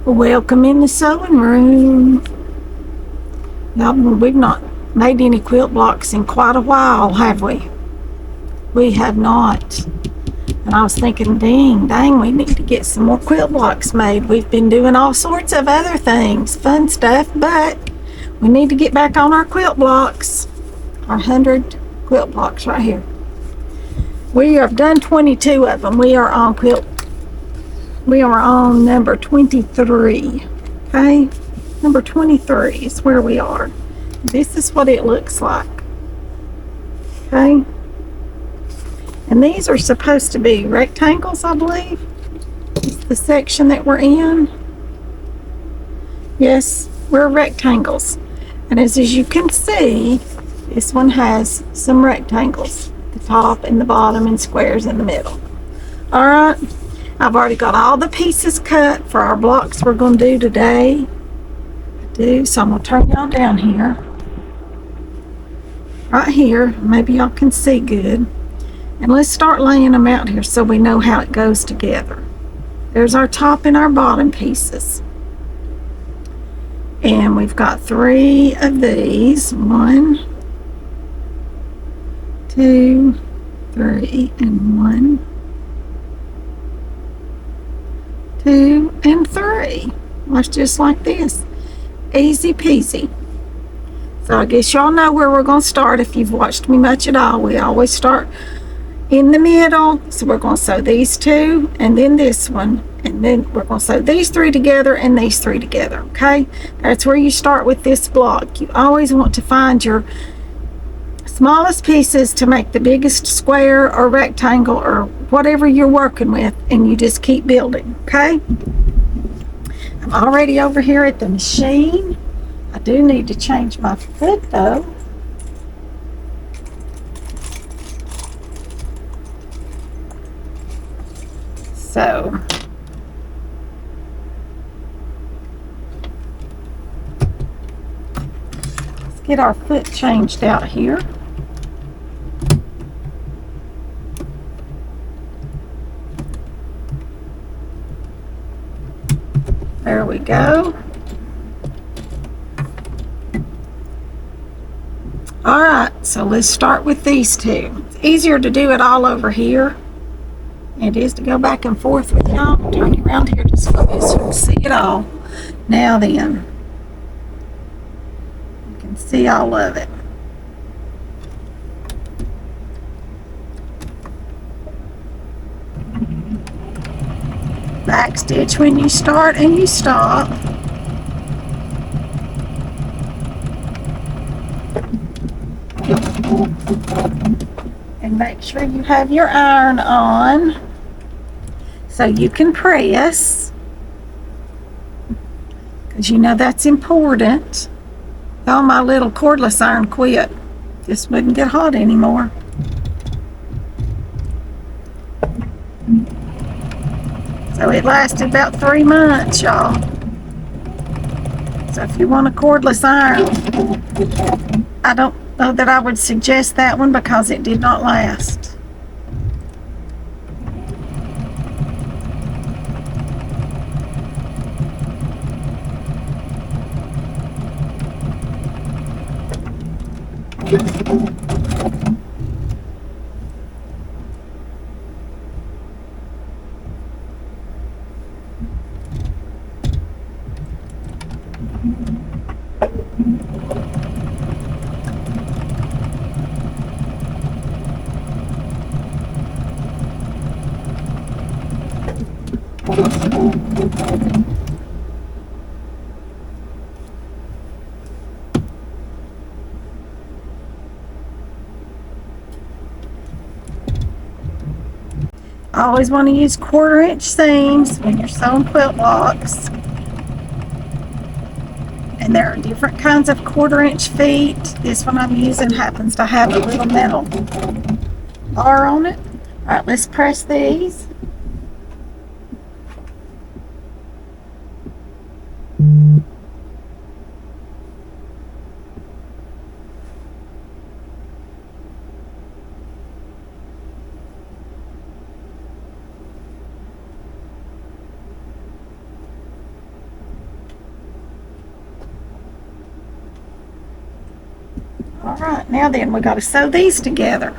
Welcome in the sewing room. Now, we've not made any quilt blocks in quite a while, have we? We have not. And I was thinking, dang, we need to get some more quilt blocks made. We've been doing all sorts of other things, fun stuff, but we need to get back on our quilt blocks. Our 100 quilt blocks right here. We have done 22 of them. We are on number 23. Okay, number 23 is where we are. This is what it looks like. Okay, and these are supposed to be rectangles, I believe. It's the section that we're in. Yes, we're rectangles, and as you can see, this one has some rectangles, the top and the bottom, and squares in the middle. All right, I've already got all the pieces cut for our blocks we're going to do today. So I'm going to turn y'all down here. Right here, maybe y'all can see good. And let's start laying them out here so we know how it goes together. There's our top and our bottom pieces. And we've got 3 of these. 1, 2, 3, and 1, 2, and 3. That's just like this. Easy peasy. So I guess y'all know where we're going to start if you've watched me much at all. We always start in the middle. So we're going to sew these 2 and then this one. And then we're going to sew these 3 together and these 3 together. Okay? That's where you start with this block. You always want to find your smallest pieces to make the biggest square or rectangle or whatever you're working with, and you just keep building. Okay? I'm already over here at the machine. I do need to change my foot though. So let's get our foot changed out here. There we go. All right, so let's start with these 2. It's easier to do it all over here. It is to go back and forth with y'all. Turn you around here just so you can see it all. Now then, you can see all of it. Back stitch when you start and you stop. And make sure you have your iron on so you can press, because you know that's important. Oh, my little cordless iron quit. Just wouldn't get hot anymore. So it lasted about 3 months, y'all. So if you want a cordless iron, I don't know that I would suggest that one because it did not last. Always want to use 1/4-inch seams when you're sewing quilt blocks. And there are different kinds of 1/4-inch feet. This one I'm using happens to have a little metal bar on it. All right, let's press these. right, now then we got to sew these together.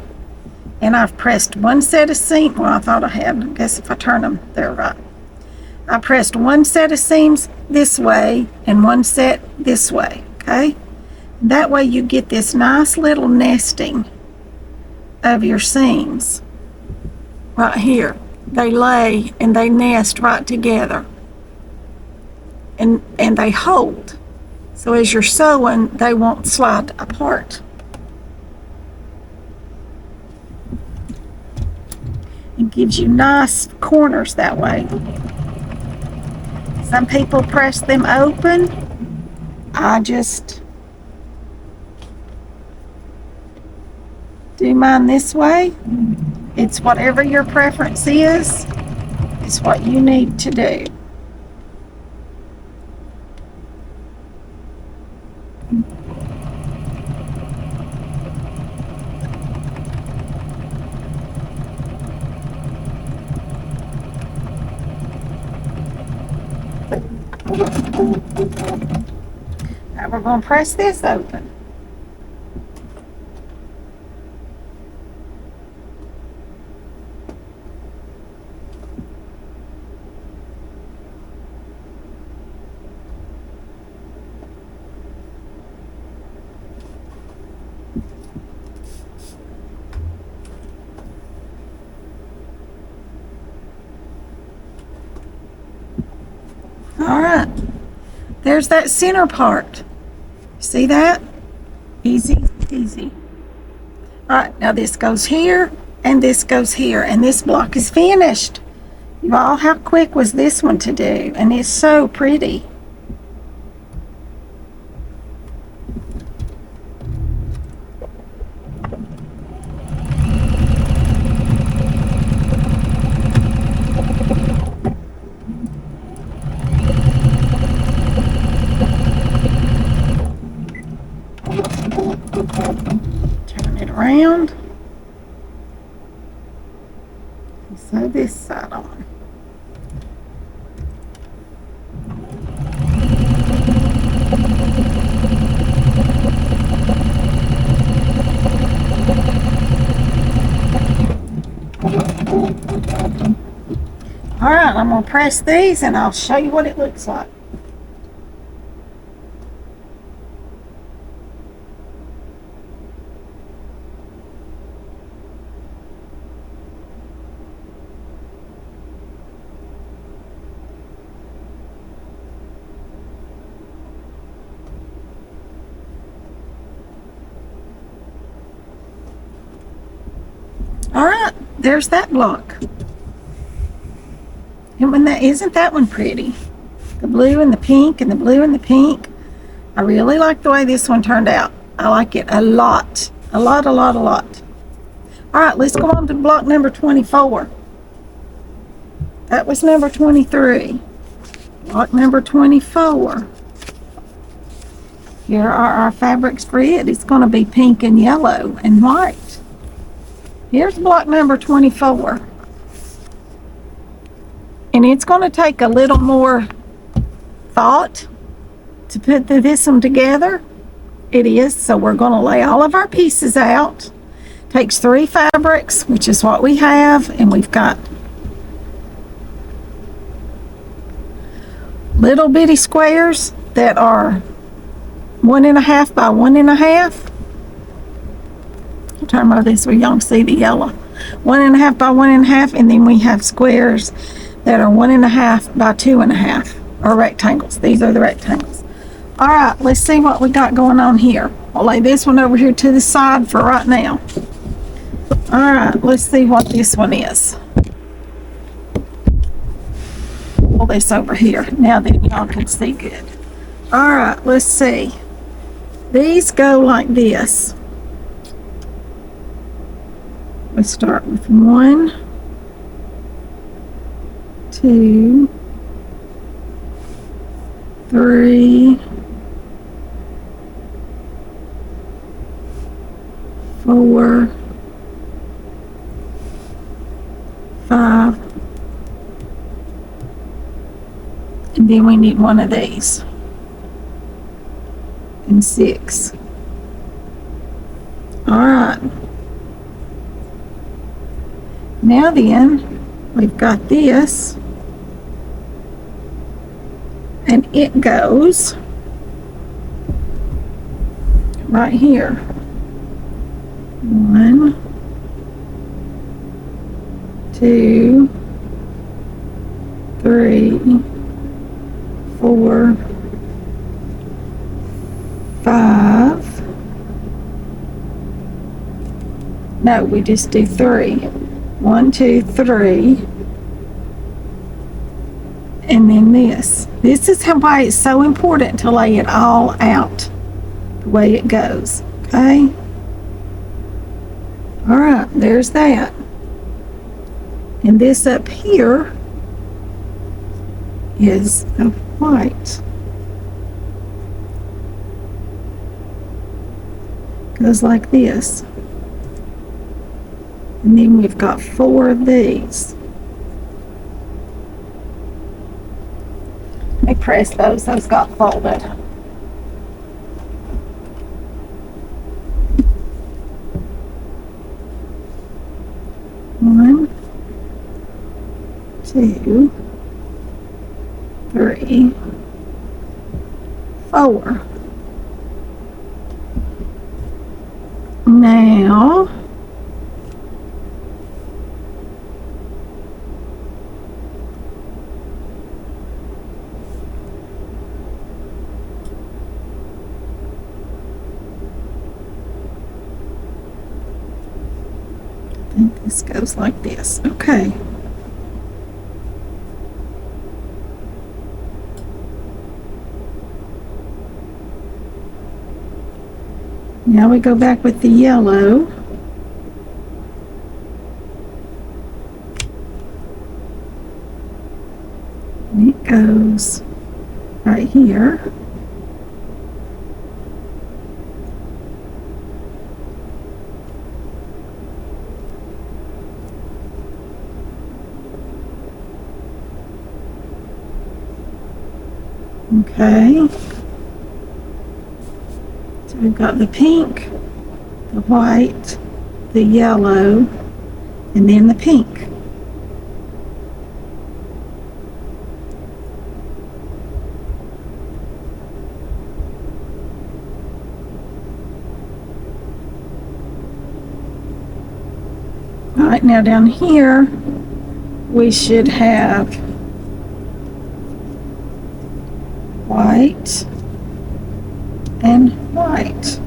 And I've pressed one set of seams. Well, I thought I had. I guess if I turn them, they're right. I pressed one set of seams this way and one set this way, okay? That way you get this nice little nesting of your seams right here. They lay and they nest right together. And they hold. So as you're sewing, they won't slide apart. It gives you nice corners that way. Some people press them open. I just do mine this way. It's whatever your preference is. It's what you need to do. Now we're going to press this open. All right, there's that center part. See that? Easy, easy. All right, now this goes here and this goes here, and this block is finished. Y'all, how quick was this one to do? And it's so pretty. Turn it around. And sew this side on. All right, I'm going to press these and I'll show you what it looks like. All right, there's that block. And when that isn't that one pretty? The blue and the pink and the blue and the pink. I really like the way this one turned out. I like it a lot. A lot, a lot, a lot. All right, let's go on to block number 24. That was number 23. Block number 24. Here are our fabrics for it. It's going to be pink and yellow and white. Here's block number 24. And it's going to take a little more thought to put this one together. It is. So we're going to lay all of our pieces out. Takes 3 fabrics, which is what we have. And we've got little bitty squares that are 1.5 by 1.5. I'll turn over this so y'all can see the yellow. 1.5 by 1.5, and then we have squares that are 1.5 by 2.5, or rectangles. These are the rectangles. All right, let's see what we got going on here. I'll lay this one over here to the side for right now. All right, let's see what this one is. Pull this over here. Now that y'all can see good. All right, let's see. These go like this. We start with 1, 2, 3, 4, 5, and then we need one of these, and 6, Now then, we've got this, and it goes right here. 1, 2, 3, 4, 5. No, we just do 3. 1, 2, 3. And then this. This is why it's so important to lay it all out the way it goes. Okay? All right, there's that. And this up here is the white. Goes like this. And then we've got 4 of these. Let me press those got folded. One, 2, 3, 4. Now, I think this goes like this. Okay. Now we go back with the yellow. And it goes right here. Okay. So we've got the pink, the white, the yellow, and then the pink. All right, now down here, we should have white and white.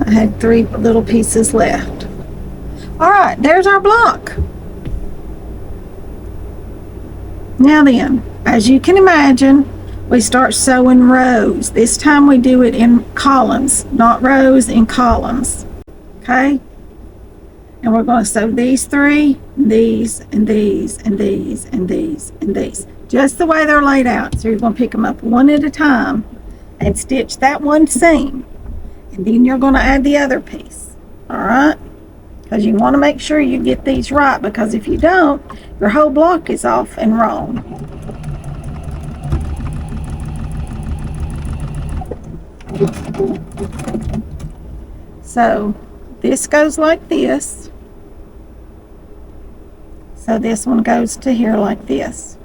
I had 3 little pieces left. All right, there's our block. Now then, as you can imagine, we start sewing rows. This time we do it in columns, not rows, in columns. Okay? And we're going to sew these 3, these, and these, and these, and these, and these. Just the way they're laid out. So you're going to pick them up one at a time and stitch that one seam. And then you're going to add the other piece. All right? Because you want to make sure you get these right, because if you don't, your whole block is off and wrong. So this goes like this. So this one goes to here like this.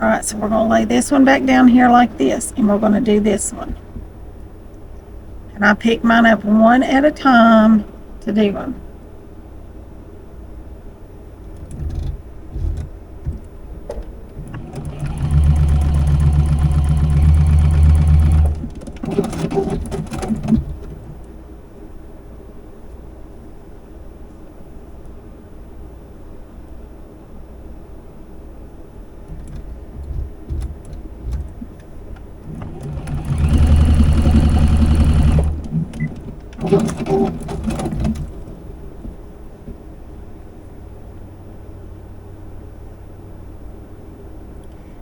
All right, so we're going to lay this one back down here like this, and we're going to do this one. And I pick mine up one at a time to do them.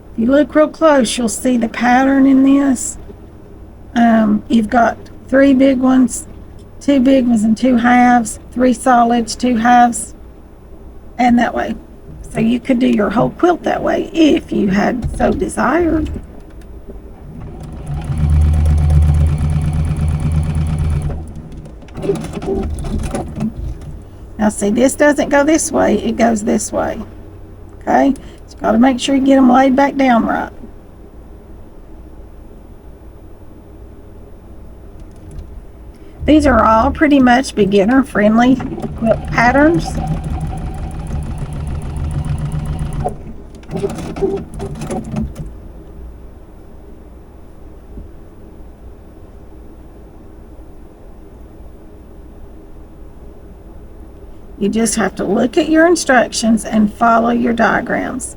If you look real close, you'll see the pattern in this. You've got 3 big ones, 2 big ones and 2 halves, 3 solids, 2 halves, and that way. So you could do your whole quilt that way if you had so desired. Now see, this doesn't go this way, it goes this way. Okay? So you got to make sure you get them laid back down right. These are all pretty much beginner friendly quilt patterns. You just have to look at your instructions and follow your diagrams.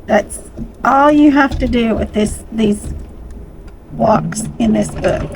That's all you have to do with these blocks in this book.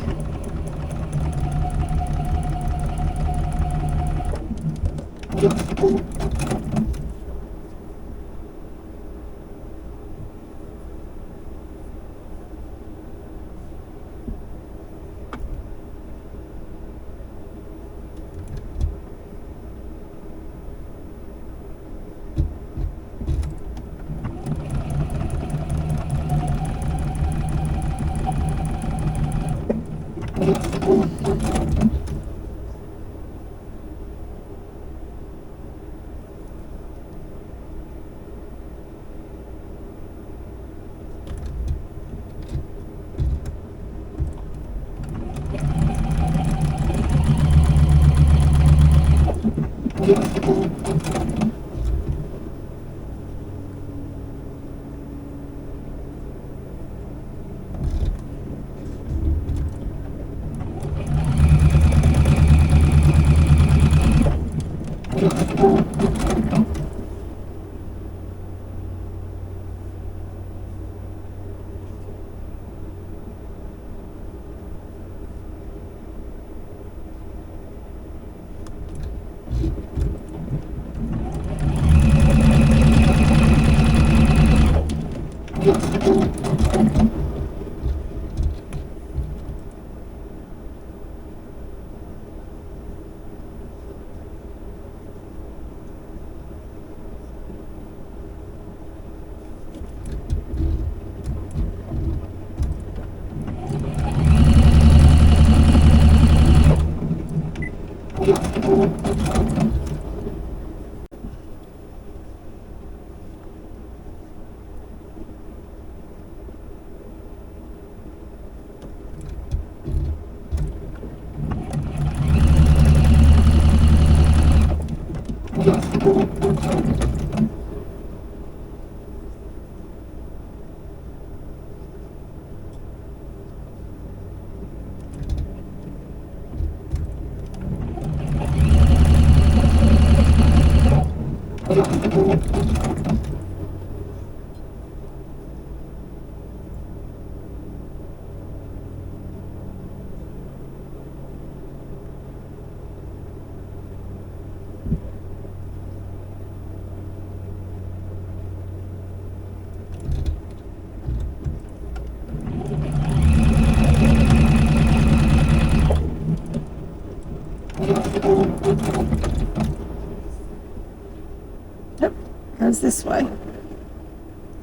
Yep, goes this way.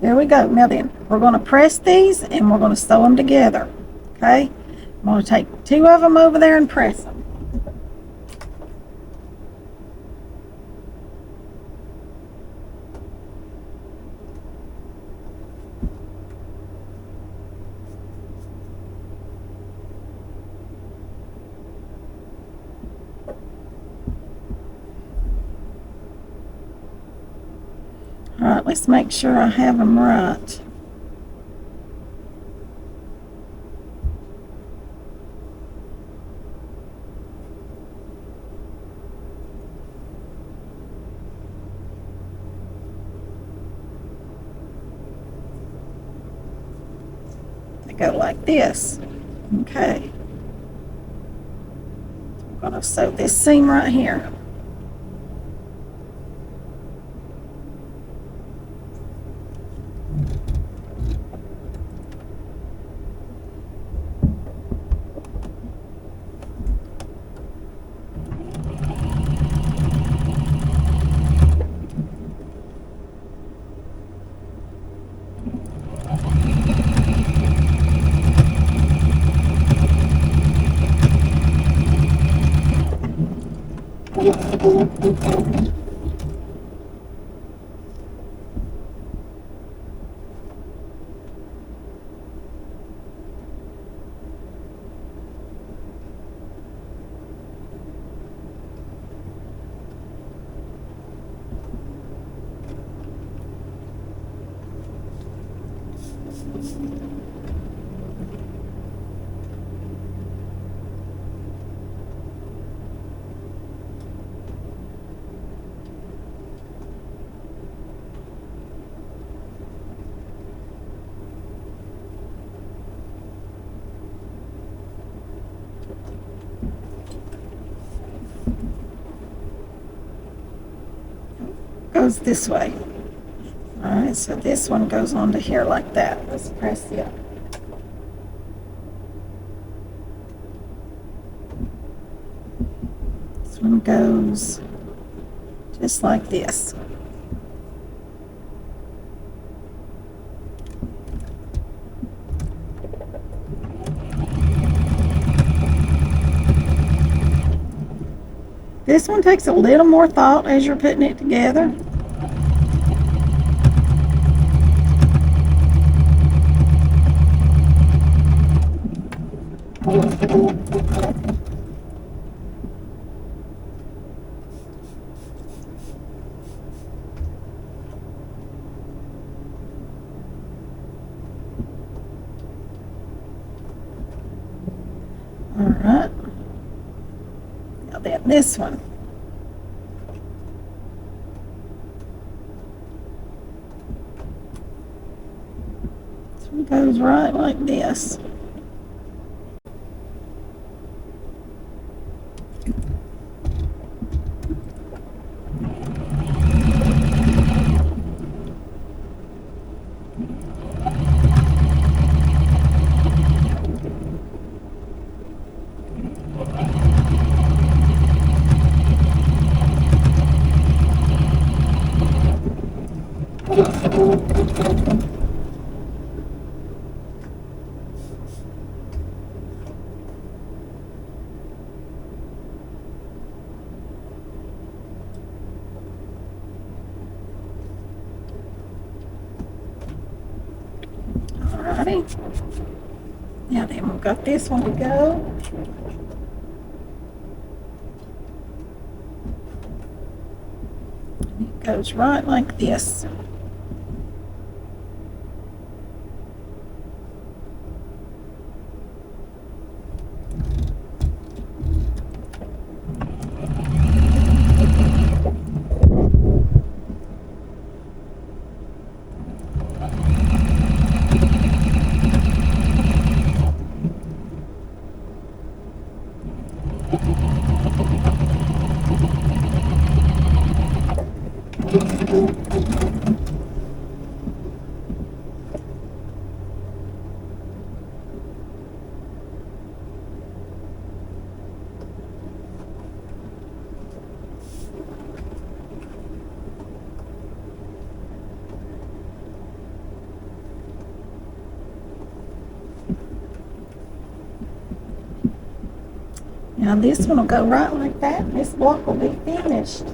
There we go. Now then, we're going to press these and we're going to sew them together. Okay? I'm going to take two of them over there and press them. All right, let's make sure I have them right. They go like this. Okay. I'm going to sew this seam right here. Goes this way. All right, so this one goes onto here like that. Let's press it. This one goes just like this. This one takes a little more thought as you're putting it together. All right. Now then this one. This one goes right like this. Alrighty. Now then, we've got this one to go. And it goes right like this. Now this one will go right like that. This block will be finished.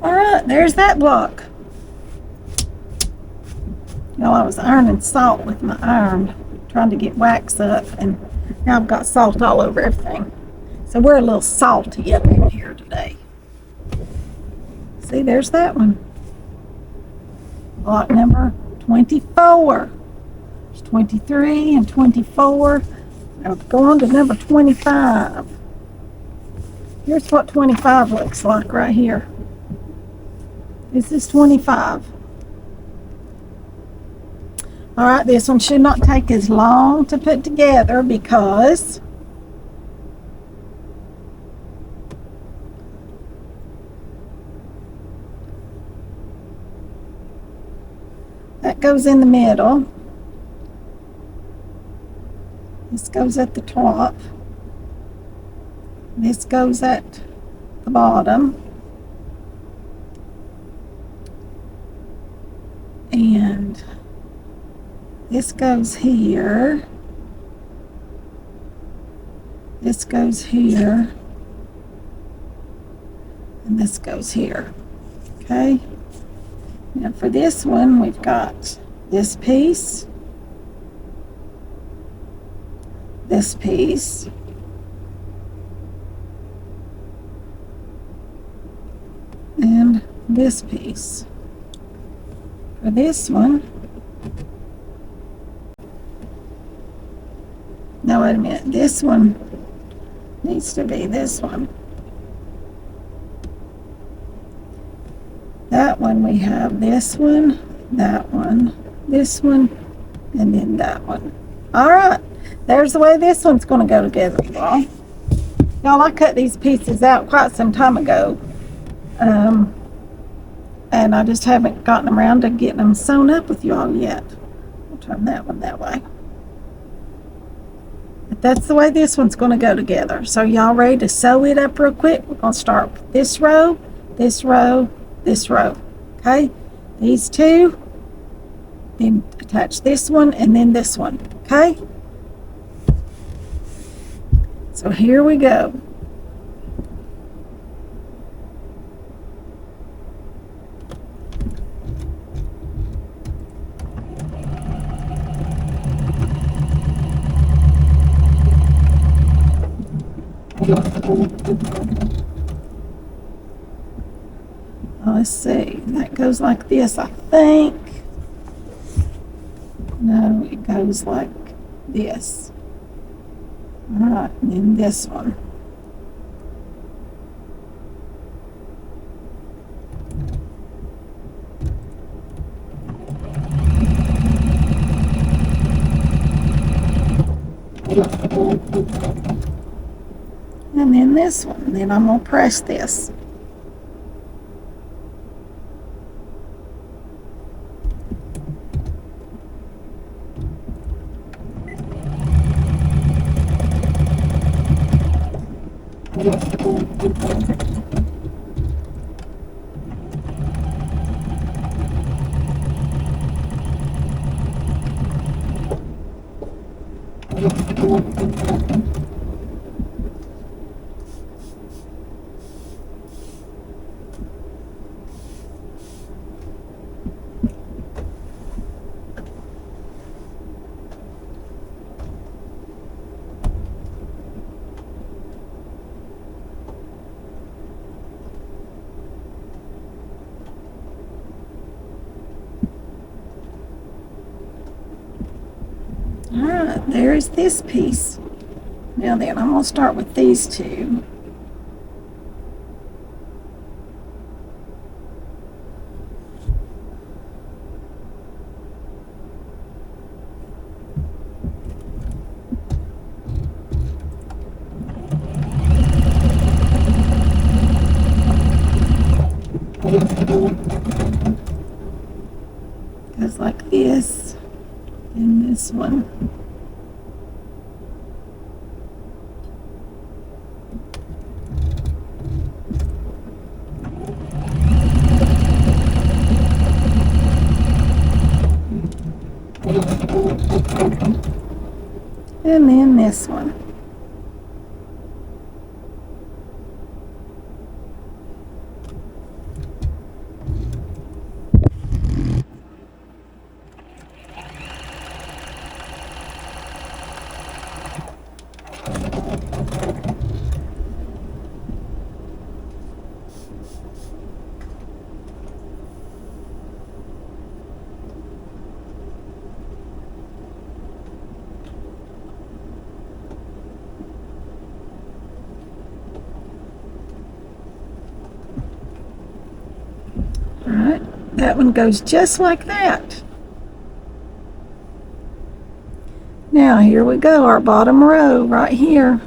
Alright, there's that block. Y'all, I was ironing salt with my iron, trying to get wax up, and now I've got salt all over everything. So we're a little salty up in here today. See, there's that one. Block number 24. There's 23 and 24. Now go on to number 25. Here's what 25 looks like right here. This is 25. All right, this one should not take as long to put together because that goes in the middle. This goes at the top. This goes at the bottom. And this goes here. This goes here. And this goes here. Okay? Now for this one, we've got this piece, this piece, and this piece. For this one, no, wait a minute, this one needs to be this one. That one we have this one, that one, this one, and then that one. All right, there's the way this one's going to go together, y'all. Y'all, I cut these pieces out quite some time ago, and I just haven't gotten around to getting them sewn up with y'all yet. I'll turn that one that way. But that's the way this one's going to go together. So y'all ready to sew it up real quick? We're going to start with this row, this row, this row. Okay, these two, then attach this one and then this one. Okay, so here we go. Let's see, that goes like this, I think. No, it goes like this. All right, and then this one. And then this one. Then I'm going to press this. Alright, there's this piece. Now then, I'm going to start with these two. Goes like this, and this one. And then this one. That one goes just like that. Now here we go, our bottom row right here.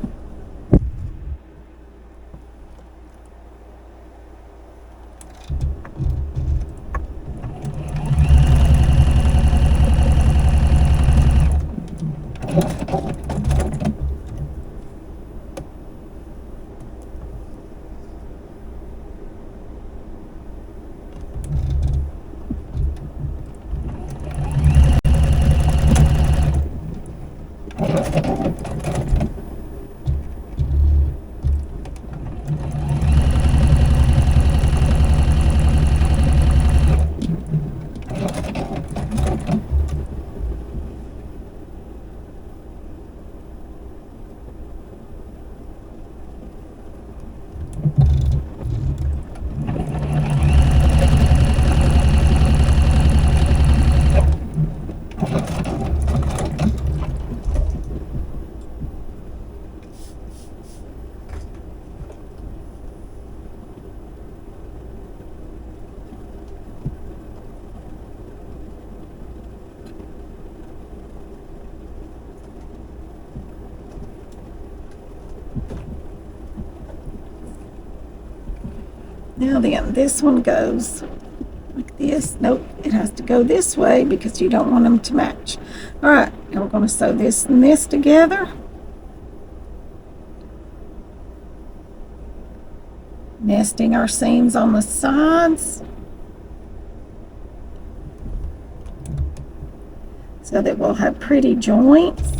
Now then, this one goes like this. Nope, it has to go this way because you don't want them to match. All right, now we're going to sew this and this together. Nesting our seams on the sides so that we'll have pretty joints.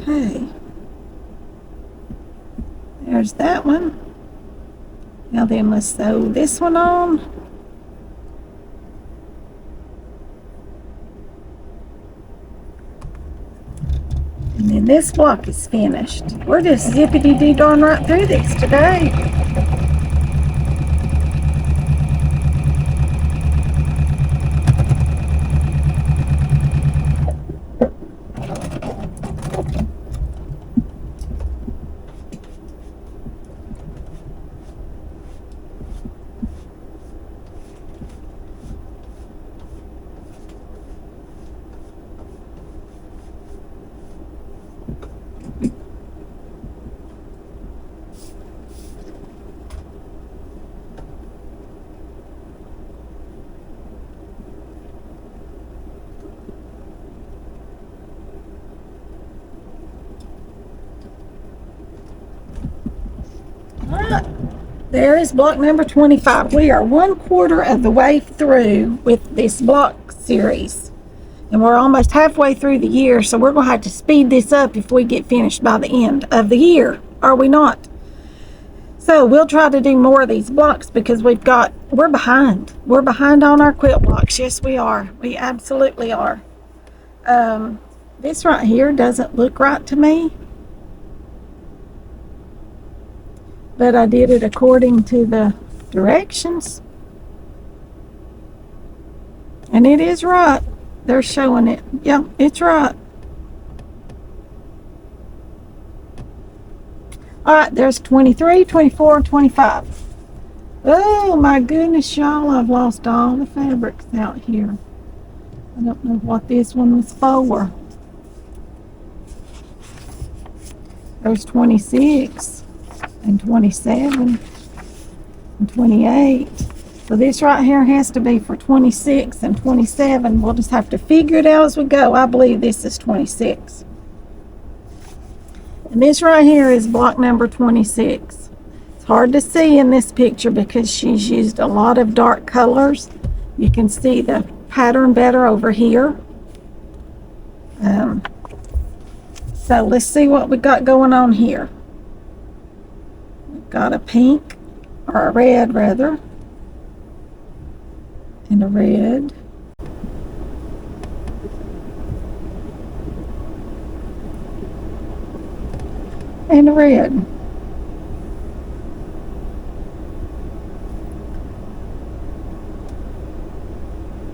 Okay, there's that one. Now then, let's sew this one on. And then this block is finished. We're just zippity-dee darn right through this today. There is block number 25. We are 1/4 of the way through with this block series. And we're almost halfway through the year, so we're going to have to speed this up if we get finished by the end of the year. Are we not? So we'll try to do more of these blocks because we're behind. We're behind on our quilt blocks. Yes, we are. We absolutely are. This right here doesn't look right to me. But I did it according to the directions. And it is right. They're showing it. Yep, it's right. All right, there's 23, 24, and 25. Oh my goodness, y'all, I've lost all the fabrics out here. I don't know what this one was for. There's 26. And 27 and 28. So this right here has to be for 26 and 27. We'll just have to figure it out as we go. I believe this is 26. And this right here is block number 26. It's hard to see in this picture because she's used a lot of dark colors. You can see the pattern better over here. So let's see what we got going on here. Got a pink, or a red rather, and a red, and a red.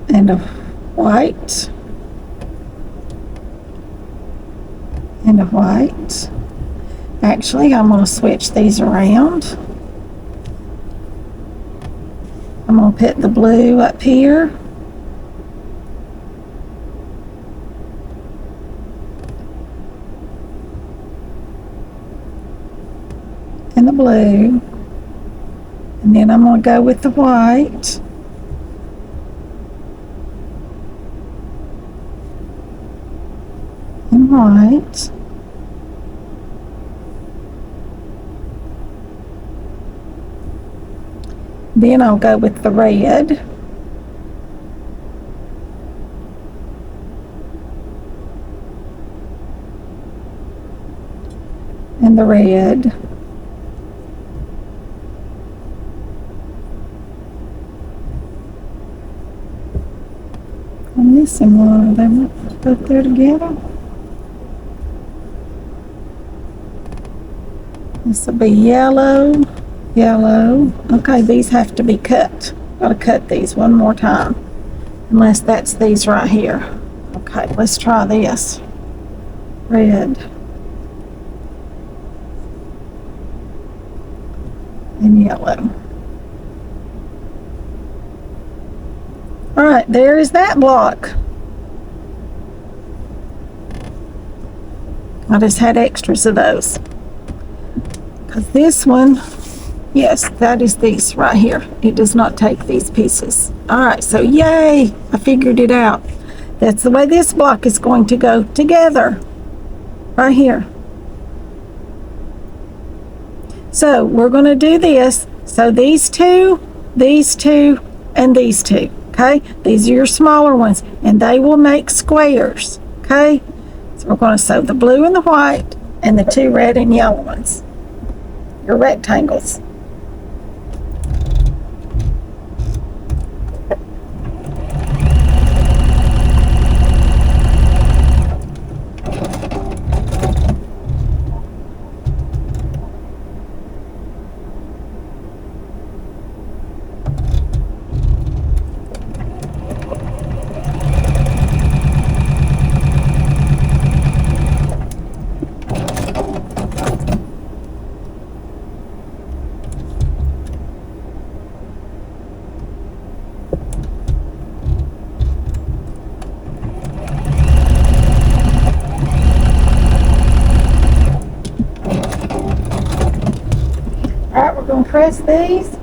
And a white. And a white. Actually, I'm going to switch these around. I'm going to put the blue up here. And the blue. And then I'm going to go with the white. And white. Then I'll go with the red. And the red. I'm missing one of them. Put there together. This will be yellow. Yellow. Okay, these have to be cut. Gotta cut these one more time. Unless that's these right here. Okay, let's try this. Red. And yellow. Alright, there is that block. I just had extras of those. Because this one, yes, that is these right here. It does not take these pieces. Alright, so yay! I figured it out. That's the way this block is going to go together. Right here. So we're going to do this. So these two, and these two. Okay? These are your smaller ones. And they will make squares. Okay? So we're going to sew the blue and the white and the two red and yellow ones. Your rectangles. Alright, we're going to press these.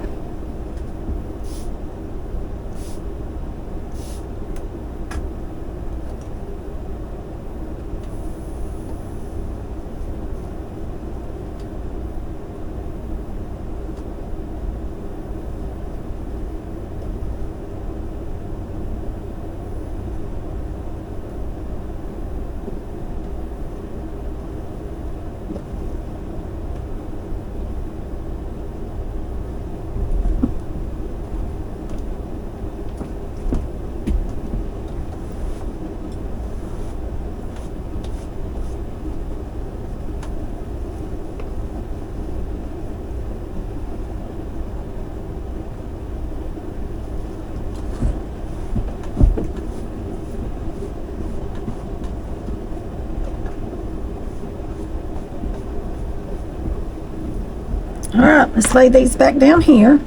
Alright, let's lay these back down here.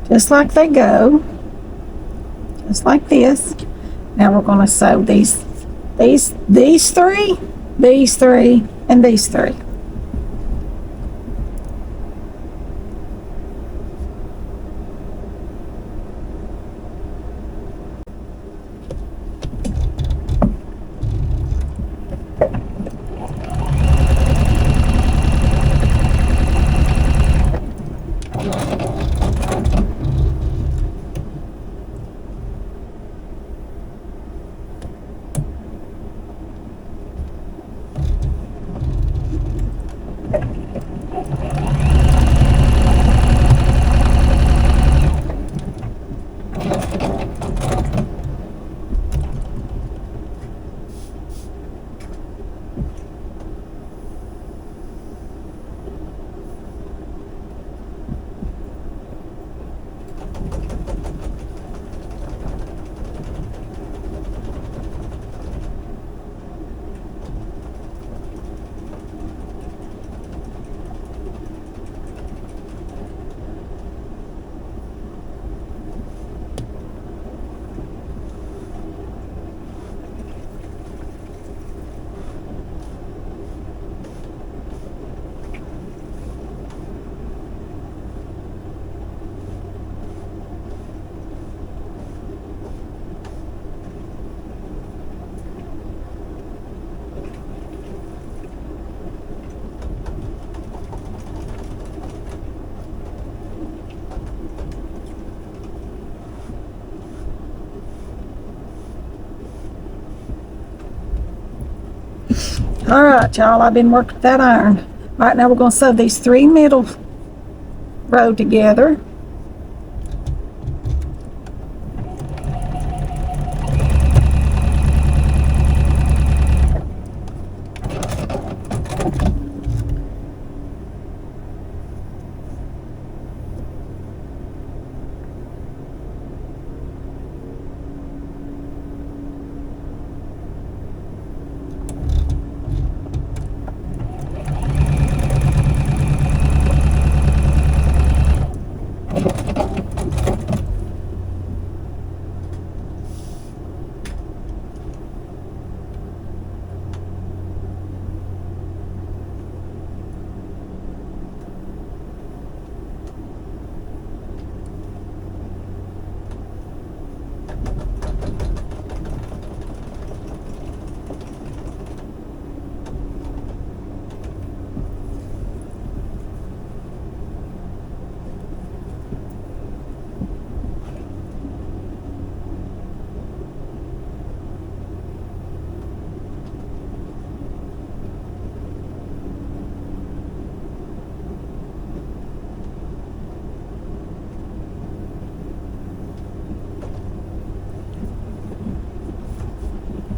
Just like they go. Just like this. Now we're going to sew these three, these three, and these three. All right, y'all, I've been working with that iron. All right, now we're going to sew these 3 middle row together.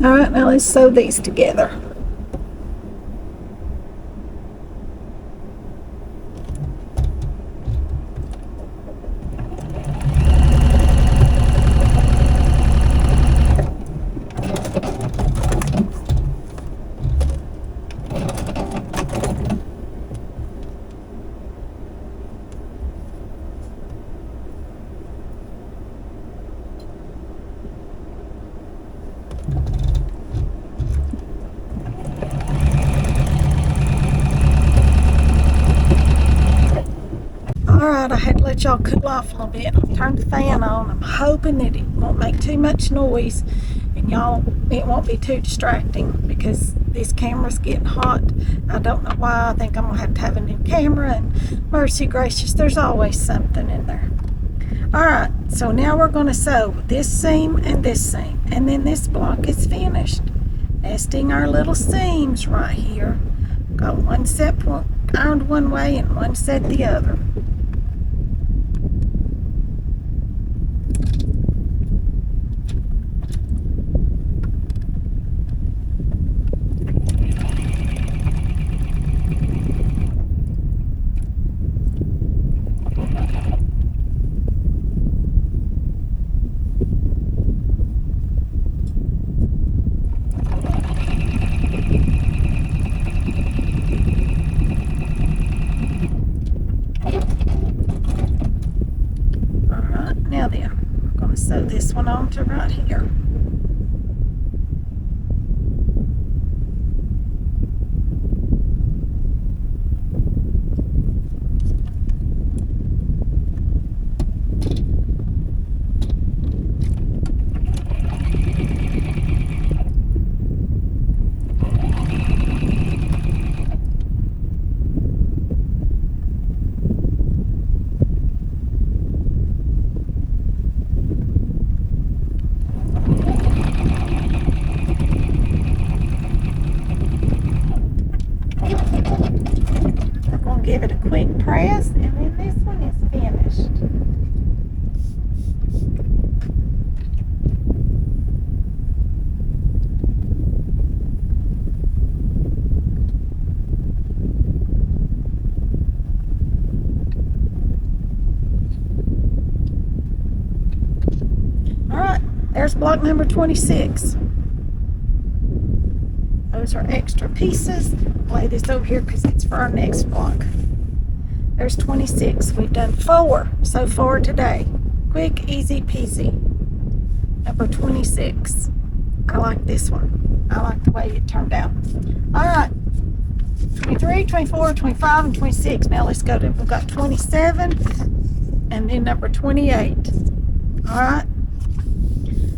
All right, now let's sew these together. Alright, I had to let y'all cool off a little bit. I turned the fan on. I'm hoping that it won't make too much noise and y'all, it won't be too distracting because this camera's getting hot. I don't know why. I think I'm going to have a new camera, and mercy gracious, there's always something in there. Alright, so now we're going to sew this seam, and then this block is finished. Nesting our little seams right here. Got one set ironed one way and one set the other. Now then, I'm going to sew this one onto right here. Give it a quick press, and then this one is finished. All right, there's block number 26. Those are extra pieces. I'll lay this over here because it's for our next block. There's 26. We've done 4 so far today. Quick, easy peasy. Number 26. I like this one. I like the way it turned out. All right. 23, 24, 25, and 26. Now let's go to, we've got 27 and then number 28. All right.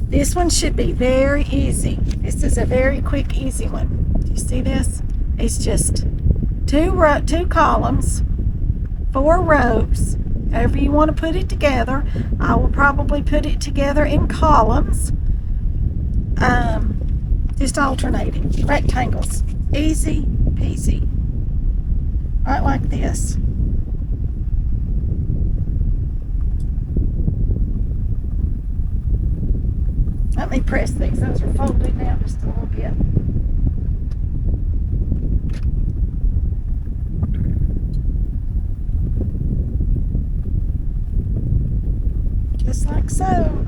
This one should be very easy. This is a very quick, easy one. Do you see this? It's just two columns, 4 rows. However you want to put it together. I will probably put it together in columns. Just alternating. Rectangles. Easy peasy. Right like this. Let me press these. Those are folded down just a little bit. Just like so.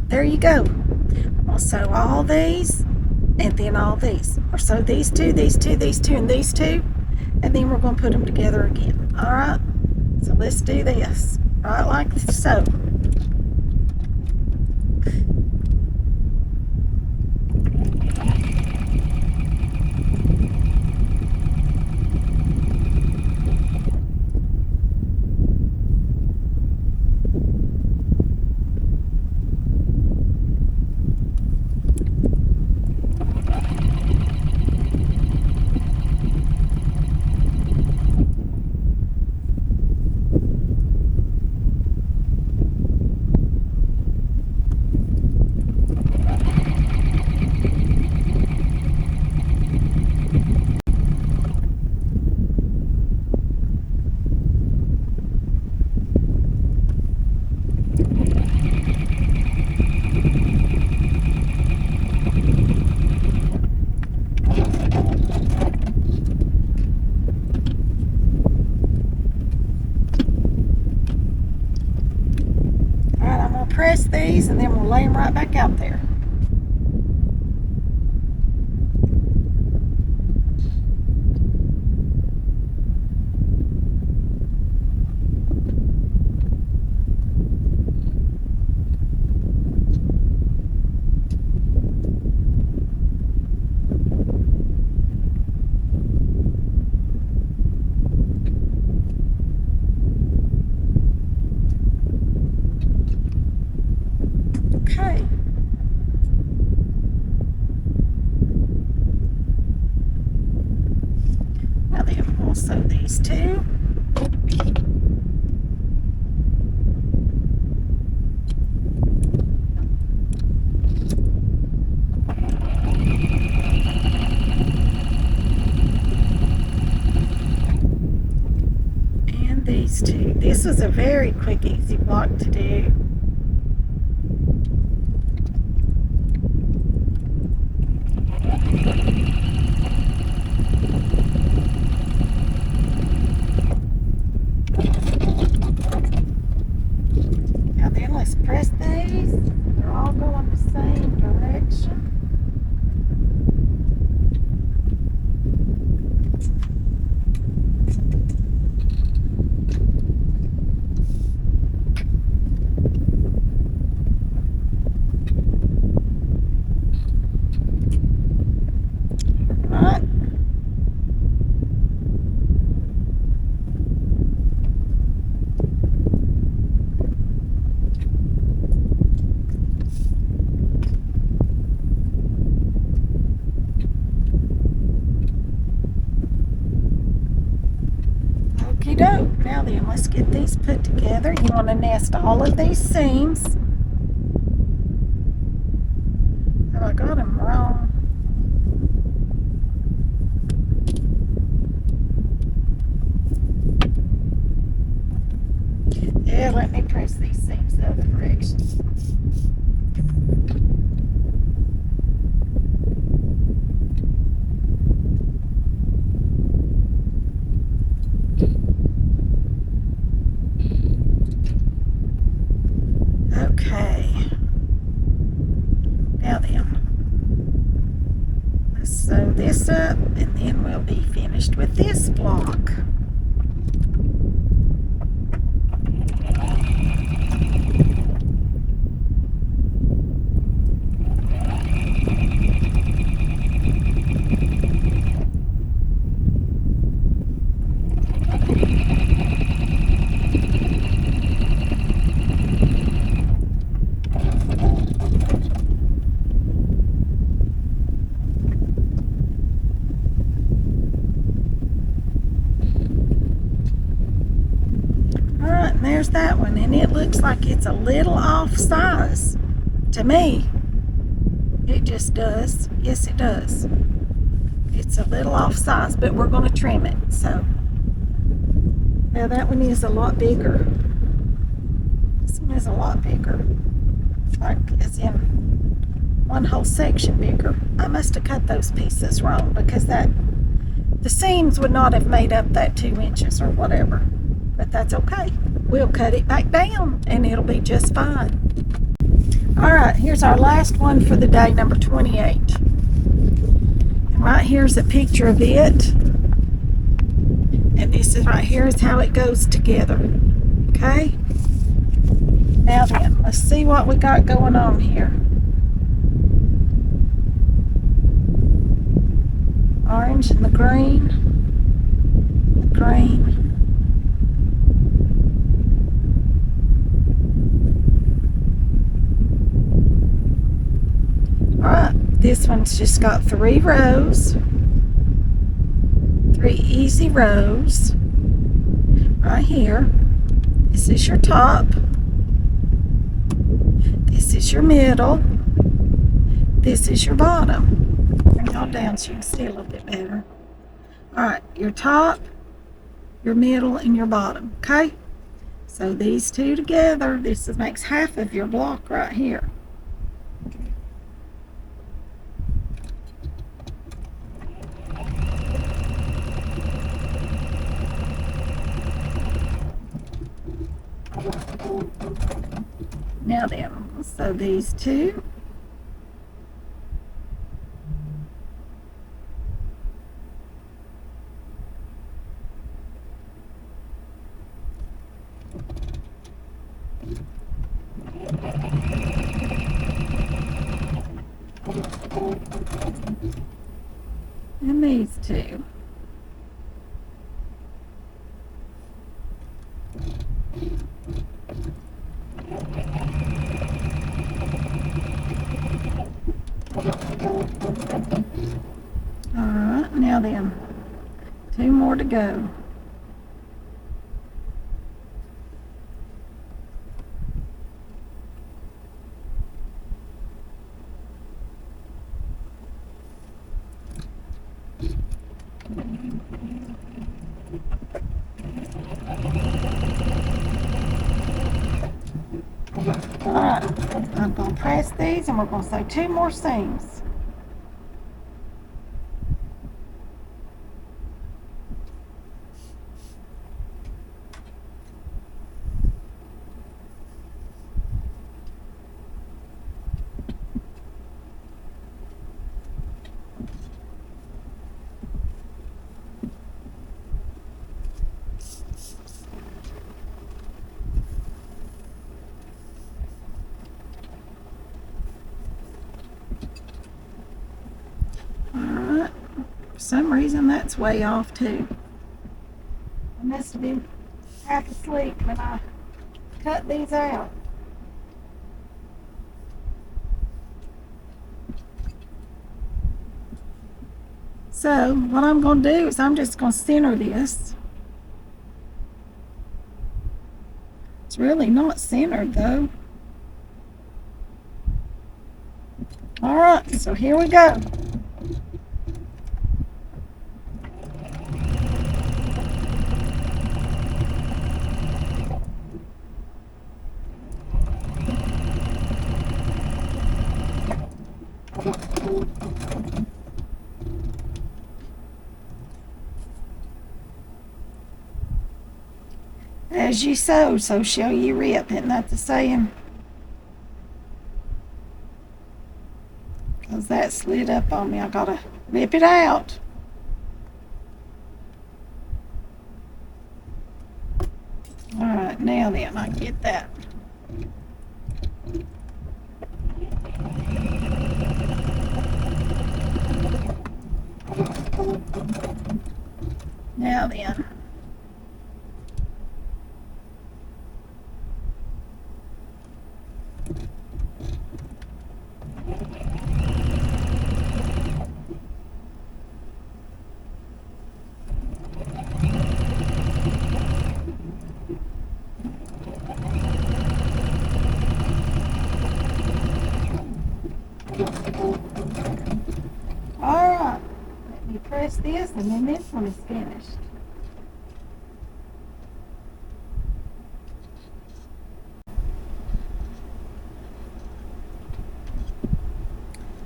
There you go. I'll sew all these and then all these. Or sew these two, these two, these two, and these two. And then we're going to put them together again. Alright? So let's do this. Right like so. Press these and then we'll lay them right back out there. Okay. Now then, we'll sew these two. And these two. This was a very quick, easy block to do. Now then, let's press these. They're all going the same direction. Now then, let's get these put together. You want to nest all of these seams. Oh, I got them wrong. Yeah, let me press these seams the other direction. Okay. Now then, let's sew this up and then we'll be finished with this block. looks like it's a little off size to me. It just does. Yes, it does. It's a little off size, but we're going to trim it. So now that one is a lot bigger. This one is a lot bigger. Like as in one whole section bigger. I must have cut those pieces wrong because the seams would not have made up that 2 inches or whatever. But that's okay. We'll cut it back down and it'll be just fine. All right, here's our last one for the day, number 28. And right here's a picture of it. And this is right here is how it goes together. Okay? Now then, let's see what we got going on here. Orange and the green. Green. Alright, this one's just got 3 rows. 3 easy rows. Right here. This is your top. This is your middle. This is your bottom. Bring y'all down so you can see a little bit better. Alright, your top, your middle, and your bottom. Okay? So these two together, this makes half of your block right here. Now then, so these two. And these two. Alright, now then, 2 more to go. Alright, I'm going to press these and we're going to sew 2 more seams. Alright, for some reason that's way off too. I must have been half asleep when I cut these out. So what I'm going to do is I'm just going to center this. It's really not centered though. Alright, so here we go. As you sow, so shall ye reap. Isn't that the saying? Because that slid up on me. I gotta rip it out. Alright, now then, I get that. Now then. press this, and then this one is finished.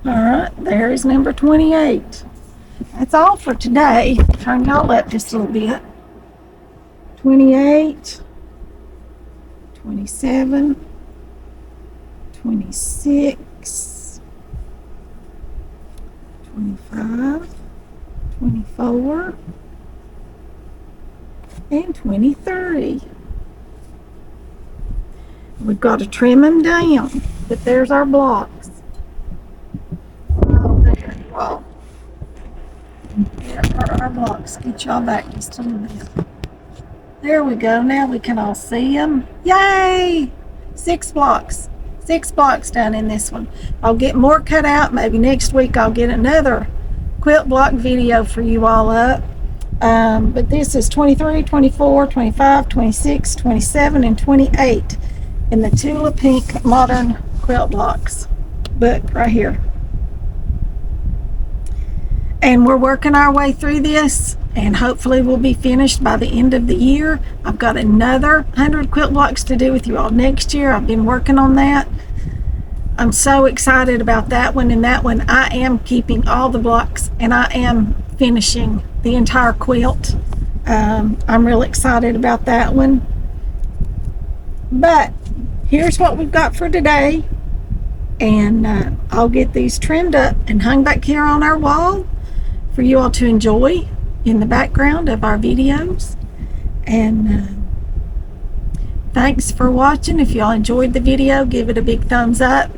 All right, there is number 28. That's all for today. Turn y'all up just a little bit. 28, 27, 26, 25, 24, and 23. We've got to trim them down, but there's our blocks. Oh, there you are. There are our blocks. Get y'all back just a little bit. There we go. Now we can all see them. Yay! 6 blocks. 6 blocks done in this one. I'll get more cut out. Maybe next week I'll get another quilt block video for you all up. But this is 23, 24, 25, 26, 27, and 28 in the Tula Pink Modern Quilt Blocks book right here. And we're working our way through this, and hopefully we'll be finished by the end of the year. I've got another 100 quilt blocks to do with you all next year. I've been working on that. I'm so excited about that one, and that one I am keeping all the blocks, and I am finishing the entire quilt. I'm really excited about that one. But here's what we've got for today, and I'll get these trimmed up and hung back here on our wall for you all to enjoy in the background of our videos. And thanks for watching. If y'all enjoyed the video, give it a big thumbs up.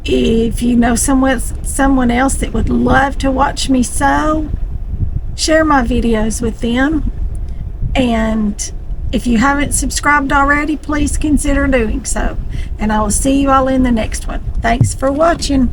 If you know someone else that would love to watch me sew, share my videos with them. And if you haven't subscribed already, please consider doing so. And I will see you all in the next one. Thanks for watching.